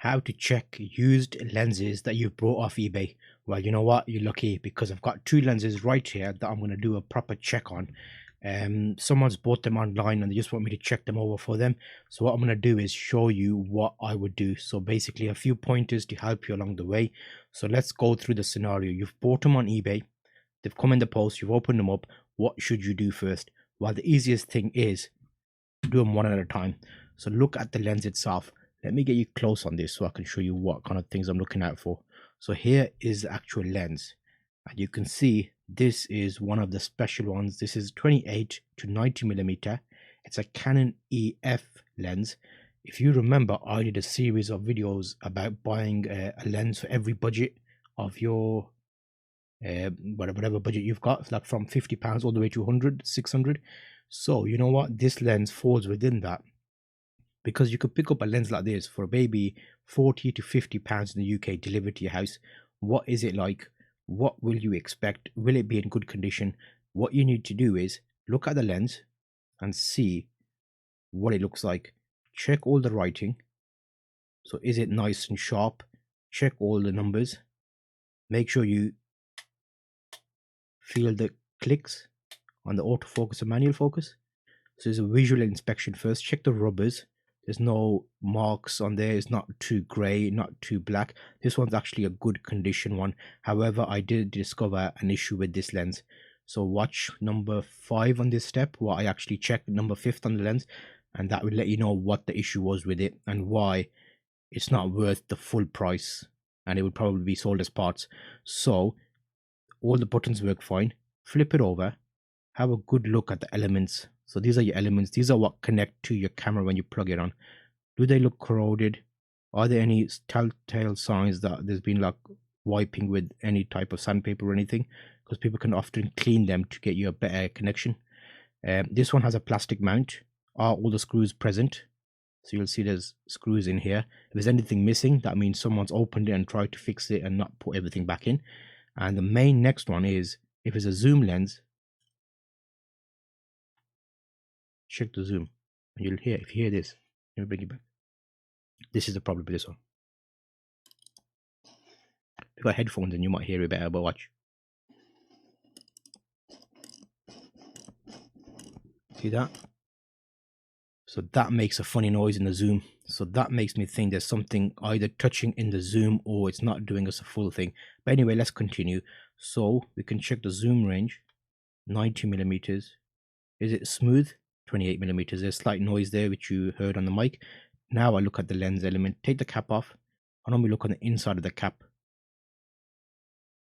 how to check used lenses that you've brought off eBay. Well, you know what? You're lucky because I've got two lenses right here that I'm going to do a proper check on. Someone's bought them online and they just want me to check them over for them. So what I'm going to do is show you what I would do. So basically a few pointers to help you along the way. So let's go through the scenario. You've bought them on eBay. They've come in the post. You've opened them up. What should you do first? Well, the easiest thing is do them one at a time. So look at the lens itself. Let me get you close on this so I can show you what kind of things I'm looking out for. So here is the actual lens, and you can see this is one of the special ones. This is 28 to 90 millimeter. It's a Canon EF lens. If you remember, I did a series of videos about buying a lens for every budget of your whatever budget you've got. It's like from £50 all the way to 100, 600. So you know what, this lens falls within that, because you could pick up a lens like this for maybe 40 to 50 pounds in the UK delivered to your house. What is it like? What will you expect? Will it be in good condition? What you need to do is look at the lens and see what it looks like. Check all the writing. So is it nice and sharp? Check all the numbers. Make sure you feel the clicks on the autofocus and manual focus. So there's a visual inspection first. Check the rubbers. There's no marks on there. It's not too grey, not too black. This one's actually a good condition one. However, I did discover an issue with this lens. So watch number 5 on this step, where I actually checked number 5th on the lens, and that will let you know what the issue was with it and why it's not worth the full price, and it would probably be sold as parts. So all the buttons work fine. Flip it over. Have a good look at the elements. So these are your elements. These are what connect to your camera when you plug it on. Do they look corroded? Are there any telltale signs that there's been like wiping with any type of sandpaper or anything? Because people can often clean them to get you a better connection. This one has a plastic mount. Are all the screws present? So you'll see there's screws in here. If there's anything missing, that means someone's opened it and tried to fix it and not put everything back in. And the main next one is, if it's a zoom lens, check the zoom, and you'll hear, if you hear this, let me bring it back. This is the problem with this one. If you've got headphones, then you might hear it better, but watch. See that? So that makes a funny noise in the zoom. So that makes me think there's something either touching in the zoom or it's not doing us a full thing. But anyway, let's continue. So we can check the zoom range, 90 millimeters. Is it smooth? 28 millimeters. There's slight noise there which you heard on the mic. Now I look at the lens element. Take the cap off. I normally look on the inside of the cap.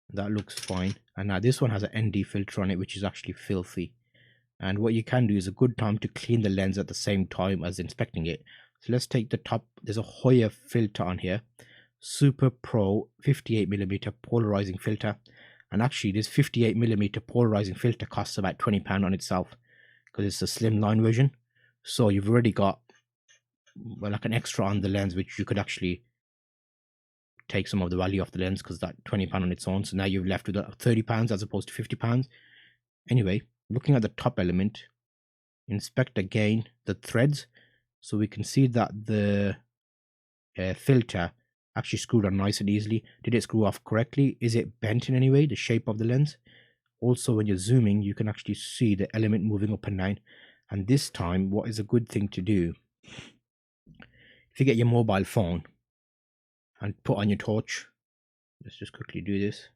That looks fine. And now this one has an ND filter on it, which is actually filthy. And what you can do is a good time to clean the lens at the same time as inspecting it. So let's take the top. There's a Hoyer filter on here, Super Pro 58mm polarizing filter. And actually this 58mm polarizing filter costs about £20 on itself, because it's a slimline version. So you've already got, well, like an extra on the lens, which you could actually take some of the value off the lens, because that £20 on its own. So now you're left with £30 as opposed to £50. Anyway, looking at the top element, inspect again the threads. So we can see that the filter actually screwed on nice and easily. Did it screw off correctly? Is it bent in any way, the shape of the lens? Also, when you're zooming, you can actually see the element moving up and down. And this time, what is a good thing to do, if you get your mobile phone and put on your torch, let's just quickly do this.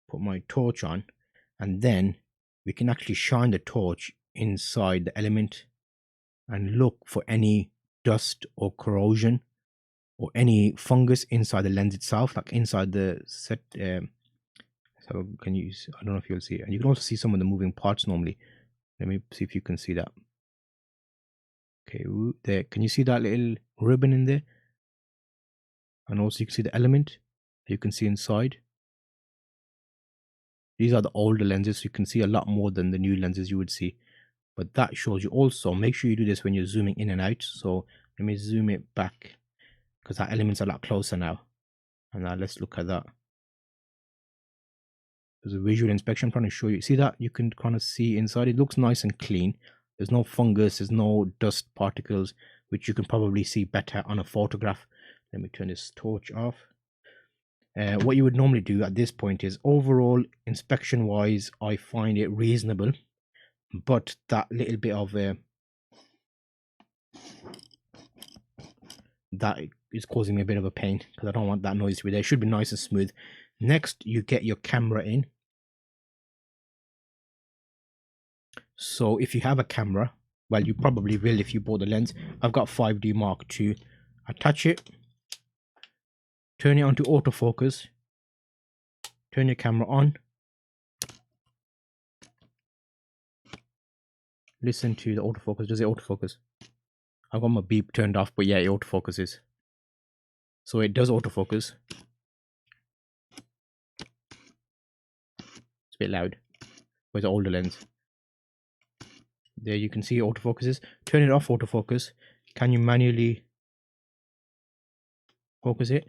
Put my torch on, and then we can actually shine the torch inside the element and look for any dust or corrosion or any fungus inside the lens itself, like inside the set. So can you, I don't know if you'll see it. And you can also see some of the moving parts normally. Let me see if you can see that. Okay, there. Can you see that little ribbon in there? And also you can see the element you can see inside. These are the older lenses, so you can see a lot more than the new lenses you would see. But that shows you also, make sure you do this when you're zooming in and out. So let me zoom it back, because that element's a lot closer now. And now let's look at that. There's a visual inspection. I'm trying to show you. See that? You can kind of see inside. It looks nice and clean. There's no fungus. There's no dust particles, which you can probably see better on a photograph. Let me turn this torch off. What you would normally do at this point is, overall inspection wise, I find it reasonable, but that little bit of that is causing me a bit of a pain because I don't want that noise to be there. It should be nice and smooth. Next, you get your camera in. So if you have a camera, well, you probably will if you bought the lens. I've got 5D Mark II. Attach it, turn it on to autofocus, turn your camera on, listen to the autofocus. Does it autofocus? I've got my beep turned off, but yeah, it autofocuses. So it does autofocus. It's a bit loud with the older lens. There you can see it autofocuses. Turn it off autofocus. Can you manually focus it?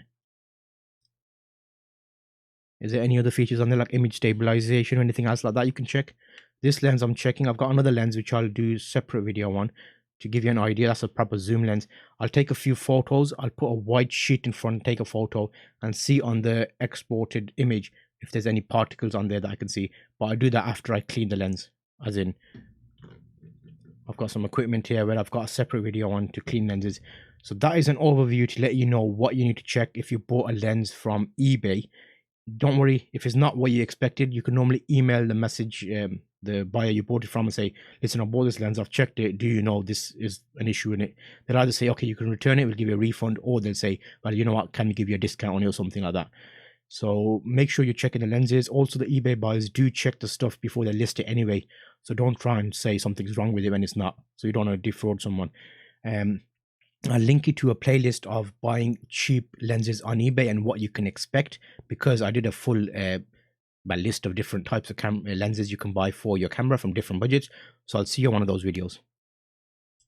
Is there any other features on there like image stabilization or anything else like that you can check? This lens I'm checking. I've got another lens which I'll do separate video on to give you an idea. That's a proper zoom lens. I'll take a few photos. I'll put a white sheet in front, take a photo, and see on the exported image if there's any particles on there that I can see. But I do that after I clean the lens. As in, I've got some equipment here where I've got a separate video on to clean lenses. So that is an overview to let you know what you need to check if you bought a lens from eBay. Don't worry if it's not what you expected. You can normally email the message, the buyer you bought it from, and say, listen, I bought this lens, I've checked it, do you know this is an issue in it? They'll either say, okay, you can return it, we'll give you a refund, or they'll say, well, you know what, can we give you a discount on it or something like that. So make sure you're checking the lenses. Also, the eBay buyers do check the stuff before they list it anyway, so don't try and say something's wrong with it when it's not, so you don't want to defraud someone. I'll link you to a playlist of buying cheap lenses on eBay and what you can expect, because I did a full list of different types of lenses you can buy for your camera from different budgets. So I'll see you on one of those videos.